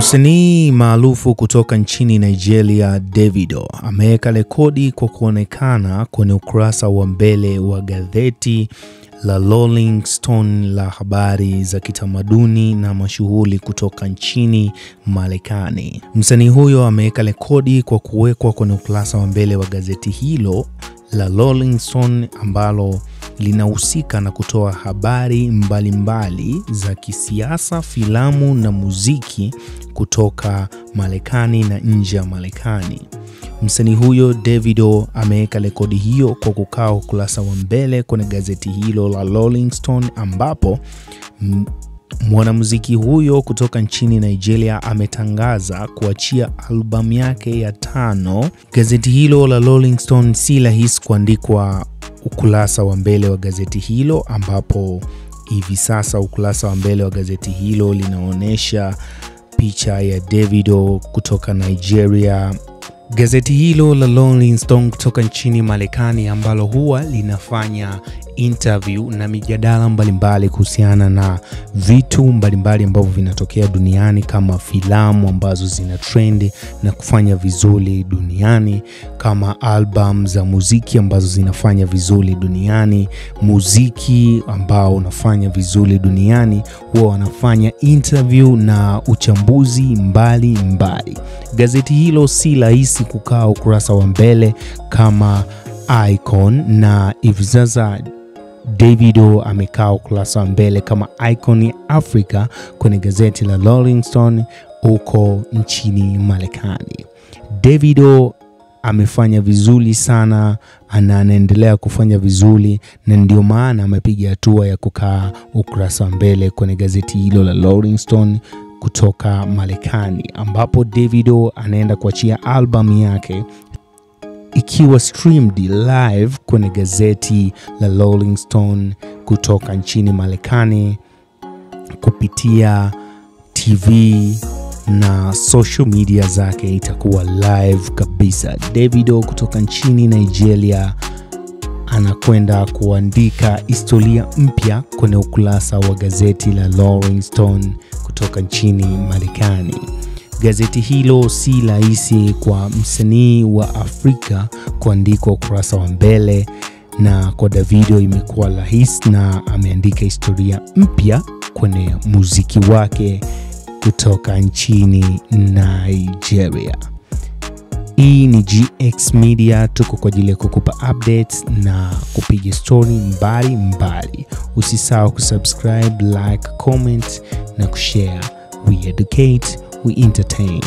Msanii maarufu kutoka nchini Nigeria, Davido, ameweka rekodi kwa kuonekana kwenye ukurasa wa mbele wa gazeti la Rolling Stone la habari za kitamaduni na mashuhuri kutoka nchini Marekani. Msanii huyo ameweka rekodi kwa kuwekwa kwenye ukurasa wa mbele wa gazeti hilo la Rolling Stone ambalo linahusika na kutoa habari mbalimbali za kisiasa, filamu na muziki kutoka Marekani na nje ya Marekani. Msanii huyo Davido ameweka rekodi hiyo kwa kukaa ukurasa wa mbele kwenye gazeti hilo la Rolling Stone, ambapo mwanamuziki huyo kutoka nchini Nigeria ametangaza kuachia albamu yake ya 5. Gazeti hilo la Rolling Stone si rahisi kuandikwa ukurasa wa mbele wa gazeti hilo, ambapo hivi sasa ukurasa wa mbele wa gazeti hilo linaonyesha picha ya Davido kutoka Nigeria. Gazeti hilo la Rolling Stone kutoka nchini Marekani ambalo huwa linafanya interview na mijadala mbalimbali kuhusiana na vitu mbalimbali ambavyo vinatokea duniani, kama filamu ambazo zina trend na kufanya vizuri duniani, kama album za muziki ambazo zinafanya vizuri duniani, muziki ambao unafanya vizuri duniani, huwa wanafanya interview na uchambuzi mbalimbali. Gazeti hilo si rahisi kukaa ukurasa wa mbele kama icon, na hivi sasa Davido amekaa ukurasa wa mbele kama icon ya Afrika kwenye gazeti la Rolling Stone huko nchini Marekani. Davido amefanya vizuri sana, anaendelea kufanya vizuri, na ndio maana amepiga hatua ya kukaa ukurasa wa mbele kwenye gazeti hilo la Rolling Stone kutoka Marekani, ambapo Davido anaenda kuachia albamu yake ikiwa streamed live kwenye gazeti la Rolling Stone kutoka nchini Marekani kupitia TV na social media zake, itakuwa live kabisa. Davido kutoka nchini Nigeria anakwenda kuandika historia mpya kwenye ukurasa wa gazeti la Rolling Stone kutoka nchini Marekani. Gazeti hilo si rahisi kwa msanii wa Afrika kuandika ukurasa wa mbele, na kwa Davido imekuwa rahisi na ameandika historia mpya kwenye muziki wake kutoka nchini Nigeria. Hii ni GX Media, tuko kwa ajili ya kukupa updates na kupiga story mbalimbali. Usisahau kusubscribe, like, comment na kushare. We educate, we entertain.